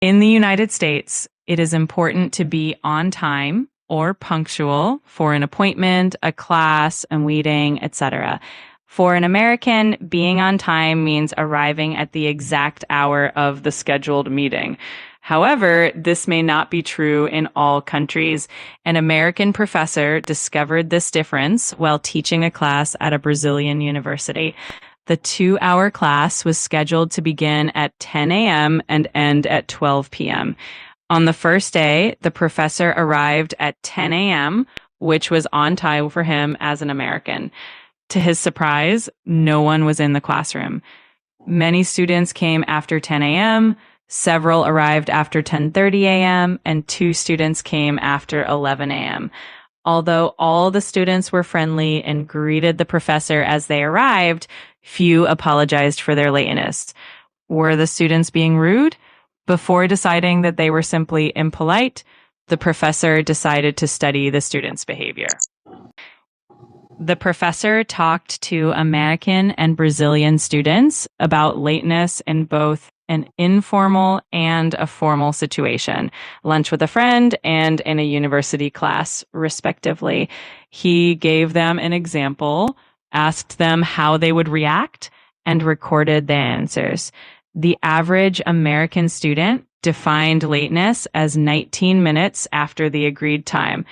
In the United States, it is important to be on time or punctual for an appointment, a class, a meeting, etc. For an American, being on time means arriving at the exact hour of the scheduled meeting. However, this may not be true in all countries. An American professor discovered this difference while teaching a class at a Brazilian university. The 2-hour class was scheduled to begin at 10 a.m. and end at 12 p.m. On the first day, the professor arrived at 10 a.m., which was on time for him as an American. To his surprise, no one was in the classroom. Many students came after 10 a.m., several arrived after 10:30 a.m., and 2 students came after 11 a.m. Although all the students were friendly and greeted the professor as they arrived, few apologized for their lateness. Were the students being rude? Before deciding that they were simply impolite, the professor decided to study the students' behavior. The professor talked to American and Brazilian students about lateness in both an informal and a formal situation, lunch with a friend and in a university class, respectively. He gave them an example, asked them how they would react, and recorded their answers. The average American student defined lateness as 19 minutes after the agreed time.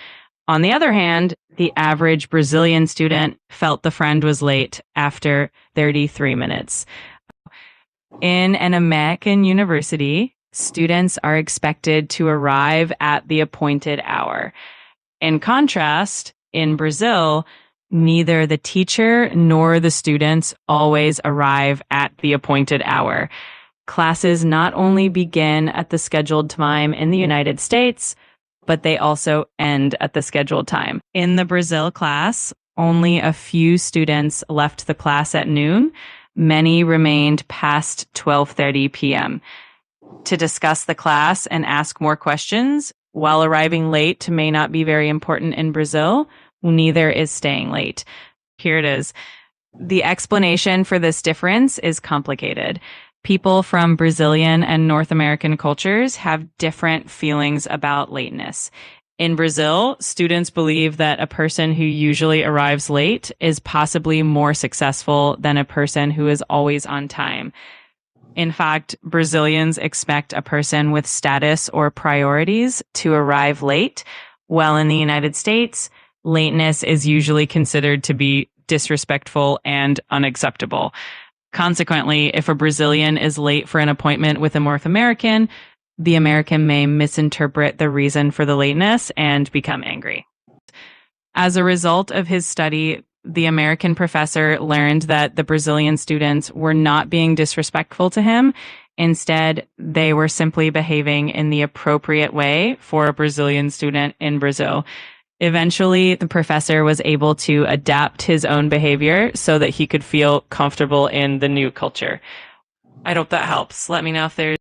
On the other hand, the average Brazilian student felt the friend was late after 33 minutes. In an American university, students are expected to arrive at the appointed hour. In contrast, in Brazil, neither the teacher nor the students always arrive at the appointed hour. Classes not only begin at the scheduled time in the United States, but they also end at the scheduled time. In the Brazil class, only a few students left the class at noon. Many remained past 12:30 p.m. To discuss the class and ask more questions, while arriving late may not be very important in Brazil, neither is staying late. Here it is. The explanation for this difference is complicated. People from Brazilian and North American cultures have different feelings about lateness. In Brazil, students believe that a person who usually arrives late is possibly more successful than a person who is always on time. In fact, Brazilians expect a person with status or priorities to arrive late, while in the United States, lateness is usually considered to be disrespectful and unacceptable. Consequently, if a Brazilian is late for an appointment with a North American, the American may misinterpret the reason for the lateness and become angry. As a result of his study, the American professor learned that the Brazilian students were not being disrespectful to him. Instead, they were simply behaving in the appropriate way for a Brazilian student in Brazil. Eventually, the professor was able to adapt his own behavior so that he could feel comfortable in the new culture. I hope that helps. Let me know if there's